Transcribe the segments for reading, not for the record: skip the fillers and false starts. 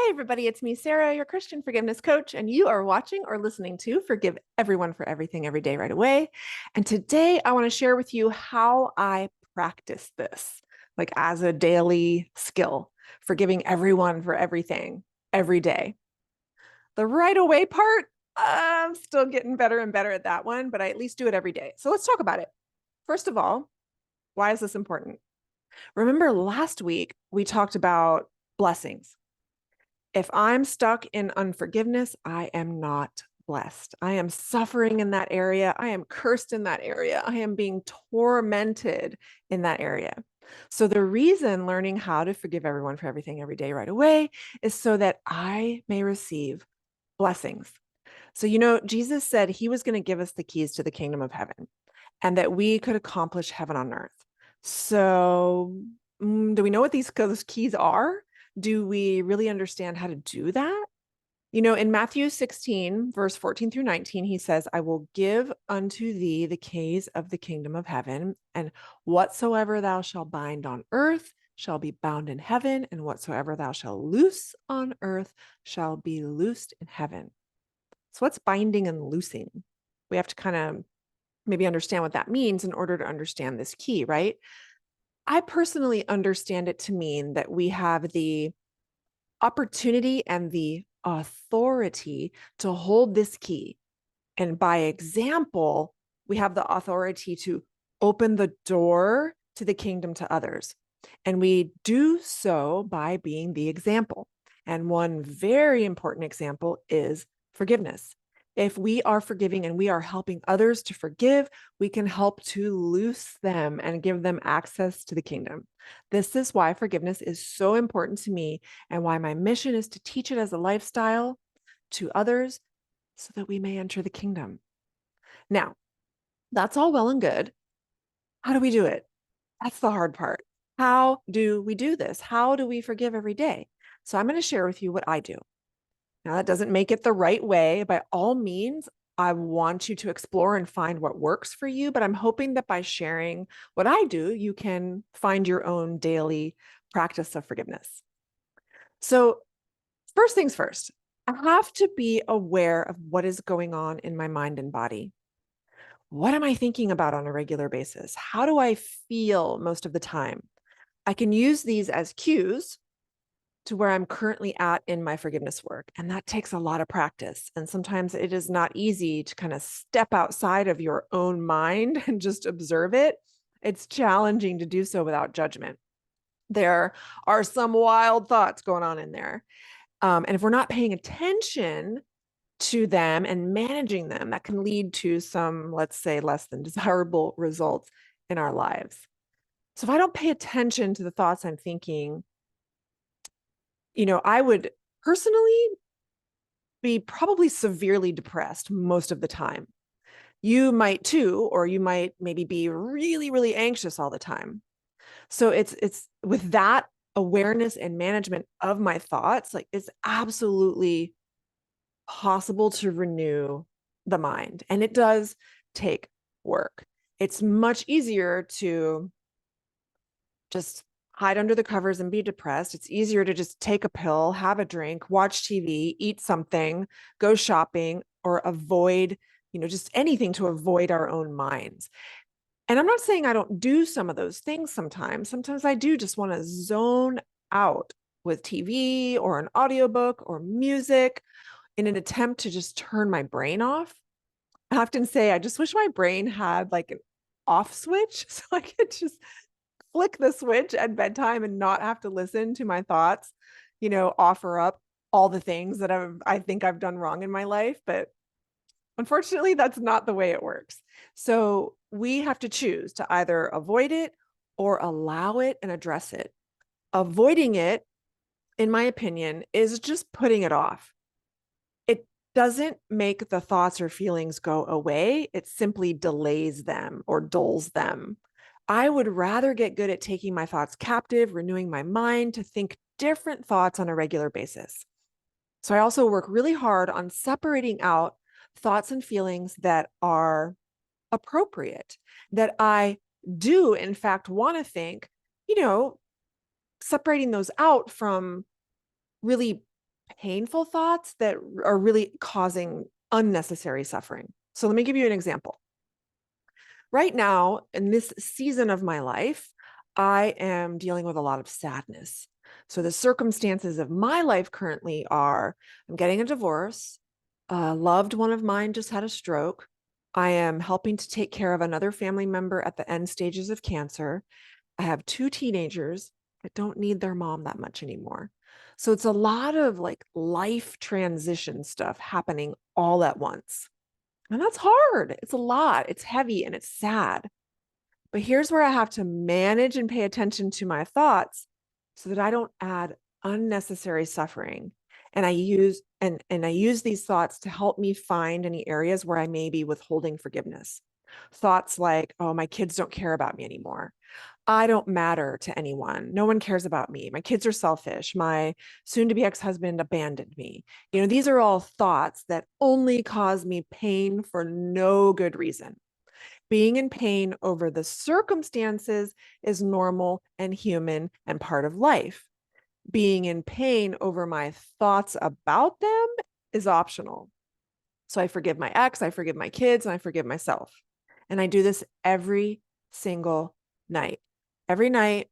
Hey, everybody, it's me, Sarah, your Christian forgiveness coach, and you are watching or listening to Forgive Everyone for Everything Every Day Right Away. And today I want to share with you how I practice this, like as a daily skill, forgiving everyone for everything every day. The right away part, I'm still getting better and better at that one, but I at least do it every day. So let's talk about it. First of all, why is this important? Remember last week we talked about blessings. If I'm stuck in unforgiveness, I am not blessed. I am suffering in that area. I am cursed in that area. I am being tormented in that area. So, the reason learning how to forgive everyone for everything every day right away is so that I may receive blessings. So, Jesus said he was going to give us the keys to the kingdom of heaven and that we could accomplish heaven on earth. So, do we know what those keys are? Do we really understand how to do that? In Matthew 16, verse 14 through 19, he says, I will give unto thee the keys of the kingdom of heaven, and whatsoever thou shalt bind on earth shall be bound in heaven, and whatsoever thou shalt loose on earth shall be loosed in heaven. So, what's binding and loosing? We have to kind of maybe understand what that means in order to understand this key, right? I personally understand it to mean that we have the opportunity and the authority to hold this key. And by example, we have the authority to open the door to the kingdom to others. And we do so by being the example. And one very important example is forgiveness. If we are forgiving and we are helping others to forgive, we can help to loose them and give them access to the kingdom. This is why forgiveness is so important to me and why my mission is to teach it as a lifestyle to others so that we may enter the kingdom. Now, that's all well and good. How do we do it? That's the hard part. How do we do this? How do we forgive every day? So I'm going to share with you what I do. Now, that doesn't make it the right way. By all means, I want you to explore and find what works for you, but I'm hoping that by sharing what I do, you can find your own daily practice of forgiveness. So, first things first, I have to be aware of what is going on in my mind and body. What am I thinking about on a regular basis? How do I feel most of the time? I can use these as cues to where I'm currently at in my forgiveness work. And that takes a lot of practice. And sometimes it is not easy to kind of step outside of your own mind and just observe it. It's challenging to do so without judgment. There are some wild thoughts going on in there. And if we're not paying attention to them and managing them, that can lead to some, let's say, less than desirable results in our lives. So if I don't pay attention to the thoughts I'm thinking, I would personally be probably severely depressed most of the time. You might too, or you might maybe be really, really anxious all the time. So it's with that awareness and management of my thoughts, like it's absolutely possible to renew the mind. And it does take work. It's much easier to just hide under the covers and be depressed. It's easier to just take a pill, have a drink, watch TV, eat something, go shopping, or avoid, just anything to avoid our own minds. And I'm not saying I don't do some of those things sometimes. Sometimes I do just want to zone out with TV or an audiobook or music in an attempt to just turn my brain off. I often say, I just wish my brain had like an off switch so I could just flick the switch at bedtime and not have to listen to my thoughts, offer up all the things that I think I've done wrong in my life. But unfortunately, that's not the way it works. So we have to choose to either avoid it or allow it and address it. Avoiding it, in my opinion, is just putting it off. It doesn't make the thoughts or feelings go away. It simply delays them or dulls them. I would rather get good at taking my thoughts captive, renewing my mind to think different thoughts on a regular basis. So I also work really hard on separating out thoughts and feelings that are appropriate, that I do, in fact, want to think, separating those out from really painful thoughts that are really causing unnecessary suffering. So let me give you an example. Right now, in this season of my life, I am dealing with a lot of sadness. So the circumstances of my life currently are I'm getting a divorce. A loved one of mine just had a stroke. I am helping to take care of another family member at the end stages of cancer. I have two teenagers that don't need their mom that much anymore. So it's a lot of like life transition stuff happening all at once. And that's hard. It's a lot. It's heavy and it's sad. But here's where I have to manage and pay attention to my thoughts so that I don't add unnecessary suffering. And I use these thoughts to help me find any areas where I may be withholding forgiveness. Thoughts like, oh, my kids don't care about me anymore. I don't matter to anyone. No one cares about me. My kids are selfish. My soon to be ex husband abandoned me. These are all thoughts that only cause me pain for no good reason. Being in pain over the circumstances is normal and human and part of life. Being in pain over my thoughts about them is optional. So I forgive my ex, I forgive my kids, and I forgive myself. And I do this every single night. Every night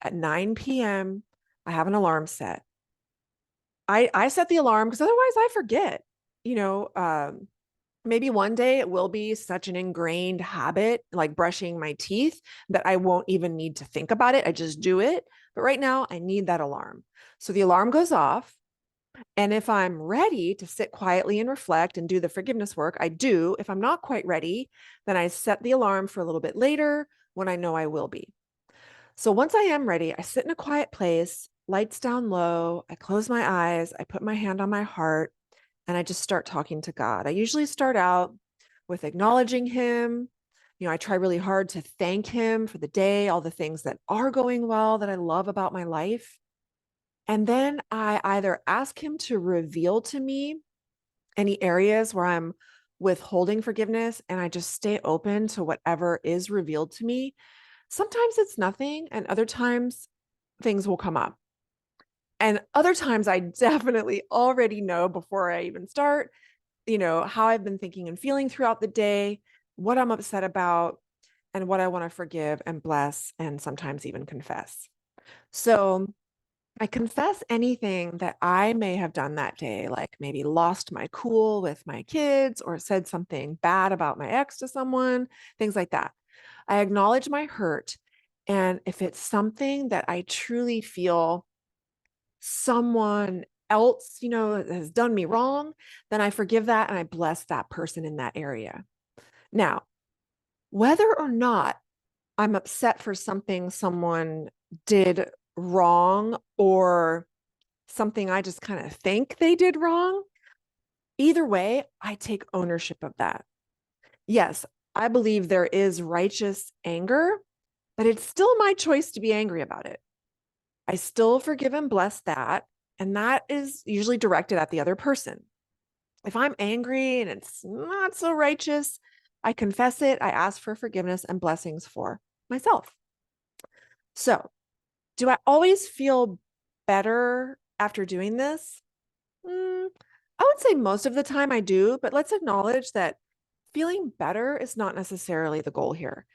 at 9 p.m., I have an alarm set. I set the alarm because otherwise I forget. You know, maybe one day it will be such an ingrained habit, like brushing my teeth, that I won't even need to think about it. I just do it. But right now, I need that alarm. So the alarm goes off. And if I'm ready to sit quietly and reflect and do the forgiveness work, I do. If I'm not quite ready, then I set the alarm for a little bit later when I know I will be. So once I am ready, I sit in a quiet place, lights down low, I close my eyes, I put my hand on my heart, and I just start talking to God. I usually start out with acknowledging Him. I try really hard to thank Him for the day, all the things that are going well that I love about my life. And then I either ask Him to reveal to me any areas where I'm withholding forgiveness, and I just stay open to whatever is revealed to me. Sometimes it's nothing, and other times things will come up. And other times I definitely already know before I even start, how I've been thinking and feeling throughout the day, what I'm upset about, and what I want to forgive and bless, and sometimes even confess. So I confess anything that I may have done that day, like maybe lost my cool with my kids or said something bad about my ex to someone, things like that. I acknowledge my hurt. And if it's something that I truly feel someone else, has done me wrong, then I forgive that and I bless that person in that area. Now, whether or not I'm upset for something someone did wrong or something I just kind of think they did wrong, either way, I take ownership of that. Yes, I believe there is righteous anger, but it's still my choice to be angry about it. I still forgive and bless that. And that is usually directed at the other person. If I'm angry and it's not so righteous, I confess it, I ask for forgiveness and blessings for myself. So, do I always feel better after doing this? I would say most of the time I do, but let's acknowledge that feeling better is not necessarily the goal here.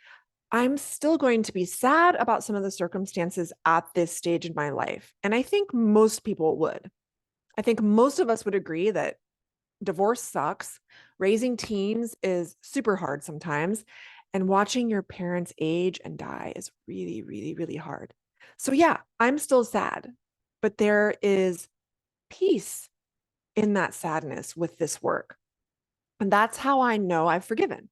I'm still going to be sad about some of the circumstances at this stage in my life. And I think most people would. I think most of us would agree that divorce sucks. Raising teens is super hard sometimes. And watching your parents age and die is really, really, really hard. So, yeah, I'm still sad, but there is peace in that sadness with this work. And that's how I know I've forgiven.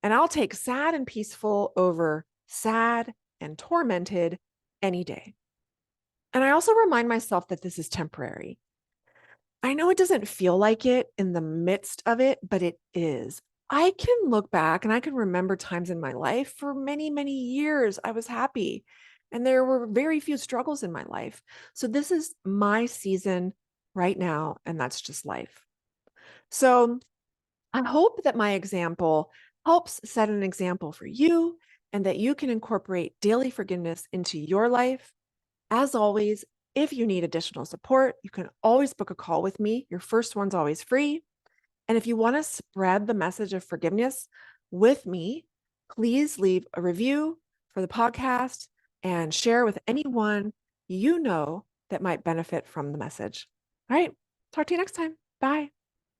And I'll take sad and peaceful over sad and tormented any day. And I also remind myself that this is temporary. I know it doesn't feel like it in the midst of it, but it is. I can look back and I can remember times in my life for many, many years I was happy and there were very few struggles in my life. So this is my season right now, and that's just life. So I hope that my example helps set an example for you and that you can incorporate daily forgiveness into your life. As always, if you need additional support, you can always book a call with me. Your first one's always free. And if you want to spread the message of forgiveness with me, please leave a review for the podcast and share with anyone you know that might benefit from the message. All right. Talk to you next time. Bye.